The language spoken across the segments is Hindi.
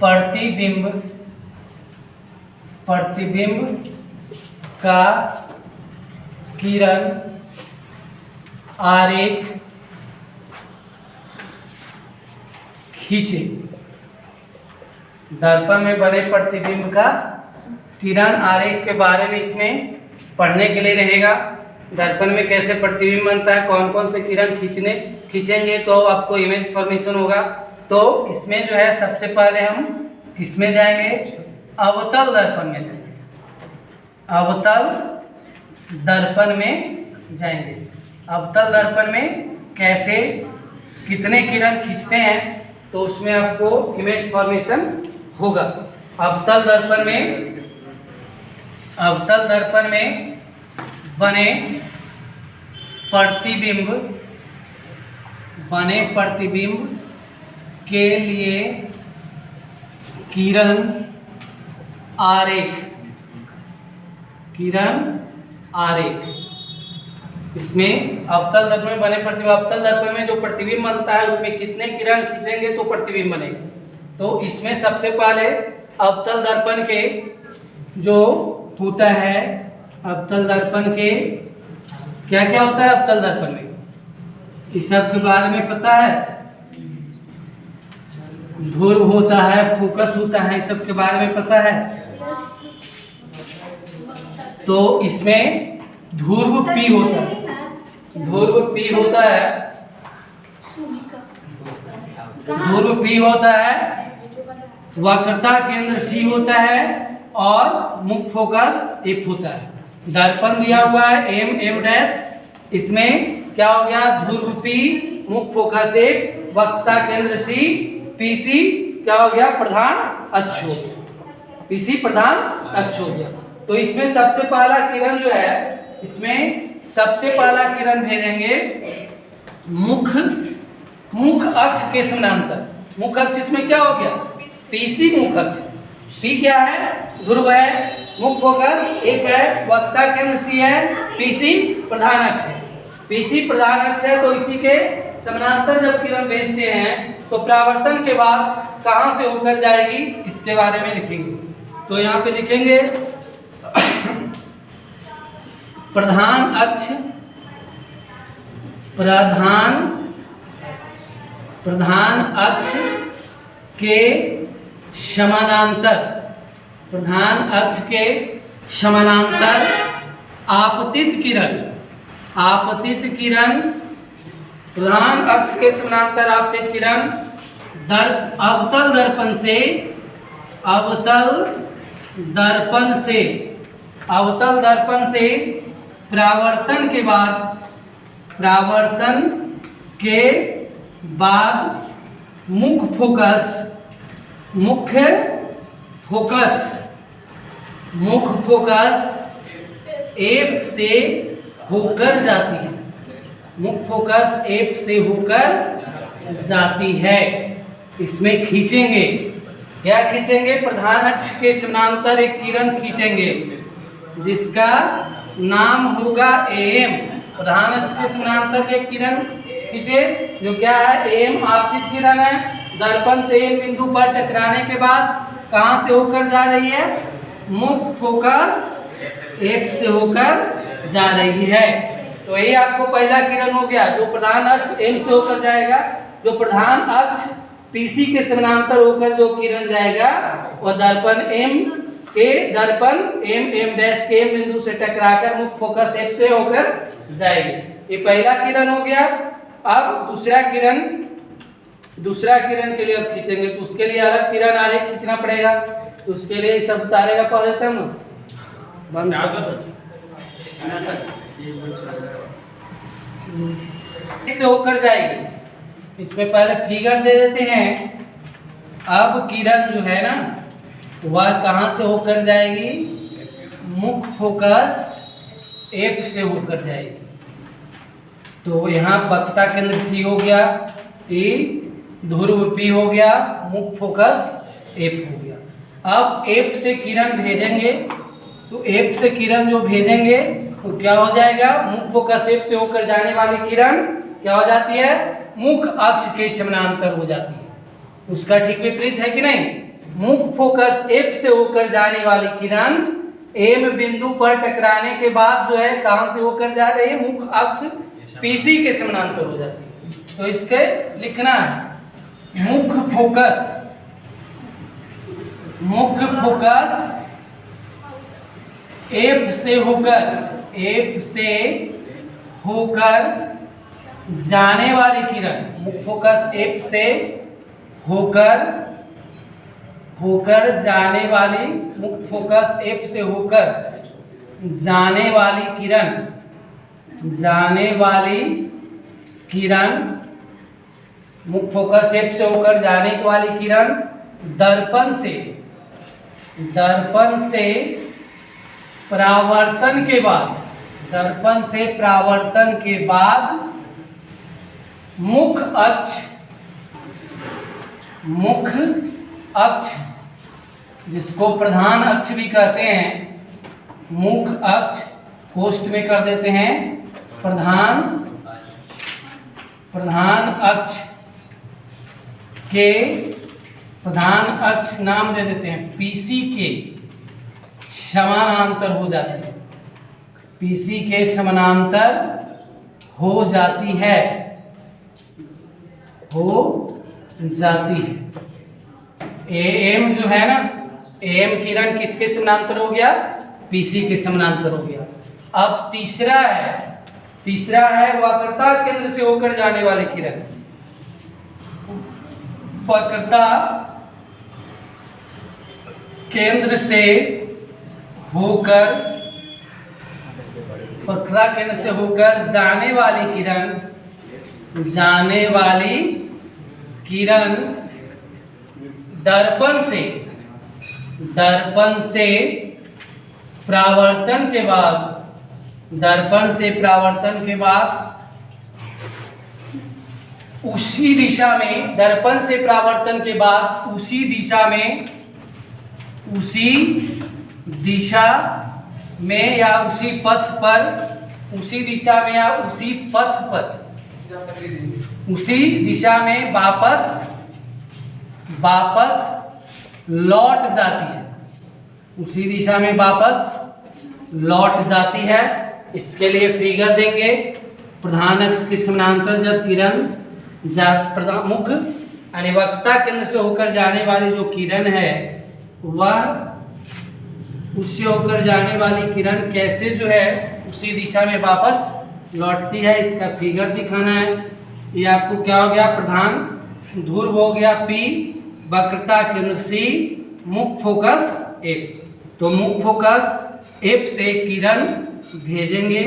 प्रतिबिंब का किरण आरेख खींचे। दर्पण में बने प्रतिबिंब का किरण आरेख के बारे में इसमें पढ़ने के लिए रहेगा। दर्पण में कैसे प्रतिबिंब बनता है, कौन कौन से किरण खींचेंगे तो आपको इमेज फॉर्मेशन होगा। तो इसमें जो है सबसे पहले हम किसमें जाएंगे, अवतल दर्पण में जाएंगे। अवतल दर्पण में जाएंगे। अवतल दर्पण में कैसे कितने किरण खींचते हैं तो उसमें आपको इमेज फॉर्मेशन होगा। अवतल दर्पण में बने प्रतिबिंब के लिए किरण आरेख इसमें अवतल दर्पण में बने प्रतिबिंब, अवतल दर्पण में जो प्रतिबिंब बनता है उसमें कितने किरण खींचेंगे तो प्रतिबिंब बनेगा। तो इसमें सबसे पहले अवतल दर्पण के जो होता है, अवतल दर्पण के क्या क्या होता है अवतल दर्पण में, इस सब के बारे में पता है। ध्रुव होता है, फोकस होता है, इस सब के बारे में पता है। तो इसमें ध्रुव पी होता है, ध्रुव पी होता है, वक्रता केंद्र सी होता है और मुख्य फोकस एफ होता है। दर्पण दिया हुआ है एम डैश, इसमें क्या हो गया, ध्रुव पी, मुख्य फोकस एफ, वक्रता केंद्र सी, पीसी क्या हो गया, प्रधान अक्ष हो गया, पीसी प्रधान अक्ष हो गया। तो इसमें सबसे पहला किरण जो है, इसमें सबसे पहला किरण भेजेंगे मुख्य अक्ष के समानांतर। मुख्य अक्ष इसमें क्या हो गया, पीसी मुख्य अक्ष। पी क्या है, ध्रुव है, मुख्य फोकस एक है, वक्रता केंद्र सी है, पीसी प्रधान अक्ष है। पीसी प्रधान अक्ष है तो इसी के समानांतर जब किरण भेजते हैं तो परावर्तन के बाद कहां से होकर जाएगी इसके बारे में लिखेंगे। तो यहाँ पे लिखेंगे प्रधान अक्ष के समानांतर, प्रधान अक्ष के समानांतर आपतित किरण, प्रधान अक्ष के समानांतर आपतित किरण अवतल दर्पण से परावर्तन के बाद मुख्य फोकस एफ से होकर जाती है, मुख्य फोकस एफ से होकर जाती है। इसमें खींचेंगे, क्या खींचेंगे, प्रधान अक्ष के समानांतर एक किरण खींचेंगे जिसका नाम होगा एम। प्रधान अक्ष के समानांतर के किरण खींचे जो क्या है, एम आपतित किरण है। दर्पण से एम बिंदु पर टकराने के बाद कहां से होकर जा रही है, मुख्य फोकस एफ से होकर जा रही है। तो ये आपको पहला किरण हो गया जो प्रधान अक्ष एम से होकर जाएगा। जो प्रधान अक्ष पीसी के समानांतर होकर जो किरण जाएगा वह दर्पण एम डैश के एम बिंदु से टकराकर मुख्य फोकस एफ से होकर जाएगी। ये पहला किरण हो गया। अब दूसरा किरण के लिए अब खींचेंगे तो उसके लिए अलग किरण आरेख खींचना पड़ेगा। तो उसके लिए सब उतारेगा पा देता हूँ से होकर जाएगी। इसमें पहले फिगर दे देते हैं। अब किरण जो है ना वह कहां से होकर जाएगी, मुख्य फोकस एफ से होकर जाएगी। तो यहाँ वक्रता केंद्र सी हो गया, ए ध्रुव पी हो गया, मुख्य फोकस एफ हो गया। अब एफ से किरण भेजेंगे तो एफ से किरण जो भेजेंगे तो क्या हो जाएगा, मुख्य फोकस एफ से होकर जाने वाली किरण क्या हो जाती है, मुख्य अक्ष के समानांतर हो जाती है। उसका ठीक विपरीत है कि नहीं। मुख्य फोकस F से होकर जाने वाली किरण M बिंदु पर टकराने के बाद जो है कहां से होकर जा रही है, मुख्य अक्ष PC के समानांतर हो जाती है। तो इसके लिखना है मुख्य फोकस F से होकर जाने वाली किरण, मुख्य फोकस F से होकर जाने वाली, मुख्य फोकस F से होकर जाने वाली किरण, मुख्य फोकस F से होकर जाने वाली किरण दर्पण से परावर्तन के बाद मुख्य अक्ष जिसको प्रधान अक्ष भी कहते हैं, मुख्य अक्ष कोष्ठ में कर देते हैं प्रधान अक्ष नाम दे देते हैं PC के समानांतर हो जाती है, PC के समानांतर हो जाती है। AM जो है ना, AM किरण किसके समानांतर हो गया, PC के समानांतर हो गया। अब तीसरा है वक्रता केंद्र से होकर जाने वाली किरण। वक्रता केंद्र से होकर जाने वाली किरण दर्पण से परावर्तन के बाद उसी दिशा में, दर्पण से परावर्तन के बाद उसी दिशा में या उसी पथ पर, उसी दिशा में वापस लौट जाती है। इसके लिए फिगर देंगे। प्रधान अक्ष के समानांतर जब किरण मुख्य यानी वक्रता केंद्र से होकर जाने वाली जो किरण है, वह उससे होकर जाने वाली किरण कैसे जो है उसी दिशा में वापस लौटती है, इसका फिगर दिखाना है। ये आपको क्या हो गया, प्रधान ध्रुव हो गया P, वक्रता केंद्र C, मुख्य फोकस F। तो मुख्य फोकस F से किरण भेजेंगे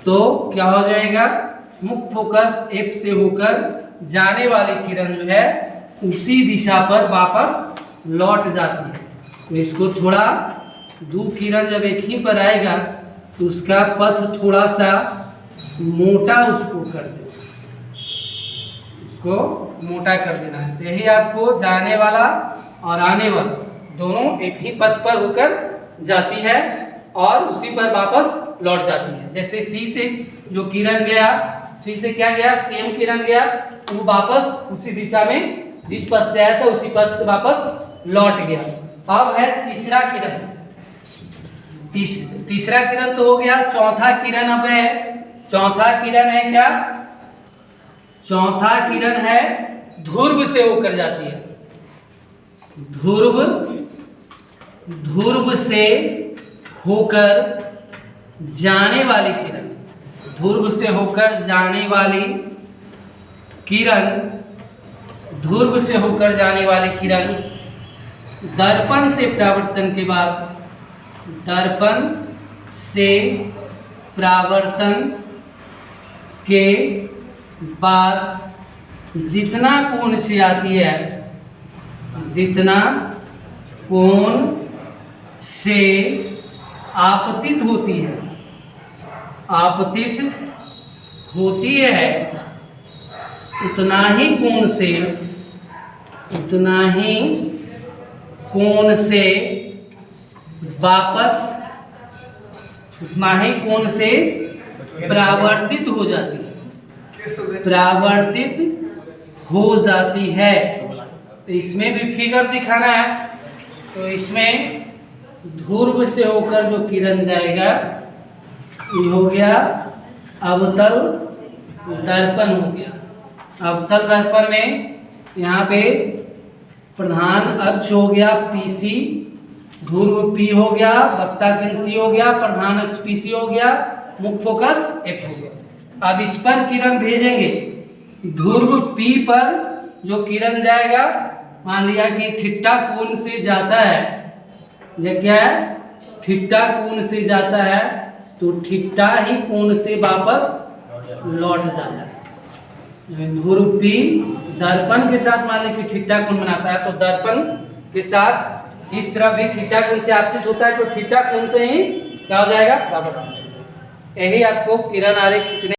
तो क्या हो जाएगा, मुख्य फोकस F से होकर जाने वाली किरण जो है उसी दिशा पर वापस लौट जाती है। तो इसको थोड़ा दो किरण जब एक ही पर आएगा तो उसका पथ थोड़ा सा मोटा उसको कर देना, उसको मोटा कर देना है। तो यही आपको जाने वाला और आने वाला दोनों एक ही पथ पर होकर जाती है और उसी पर वापस लौट जाती है। जैसे C से जो किरण गया, C से क्या गया, सेम किरण गया, वो वापस उसी दिशा में जिस पथ से आया था उसी पथ से वापस लौट गया। अब है तीसरा किरण। तीसरा किरण तो हो गया। चौथा किरण अब है, चौथा किरण है क्या, चौथा किरण है ध्रुव से होकर जाती है। ध्रुव से होकर जाने वाली किरण, ध्रुव से होकर जाने वाली किरण, ध्रुव से होकर जाने वाली किरण दर्पण से परावर्तन के बाद, दर्पण से परावर्तन के बाद जितना कोण से आती है, जितना कोण से आपतित होती है, आपतित होती है, उतना ही कोण से, उतना ही कोण से वापस, उतना ही कोण से परावर्तित हो जाती है, परावर्तित हो जाती है। तो इसमें भी फिगर दिखाना है। तो इसमें ध्रुव से होकर जो किरण जाएगा ये हो गया अवतल दर्पण हो गया। अवतल दर्पण में यहाँ पे प्रधान अक्ष हो गया PC, ध्रुव P हो गया, वक्ता केंद्र C हो गया, प्रधान अक्ष PC हो गया, मुख्य फोकस F हो गया। अब इस पर किरण भेजेंगे। ध्रुव P पर जो किरण जाएगा, मान लिया कि थीटा कोण से जाता है, ये क्या है थीटा कोण से जाता है, तो थीटा ही कोण से वापस लौट जाता है। ध्रुव P दर्पण के साथ मान लीजिए कि थीटा कोण बनाता है, तो दर्पण के साथ इस तरफ भी थीटा कोण से आपतित होता है, तो थीटा कोण से ही क्या हो जाएगा, यही आपको किरण आरेख खींचने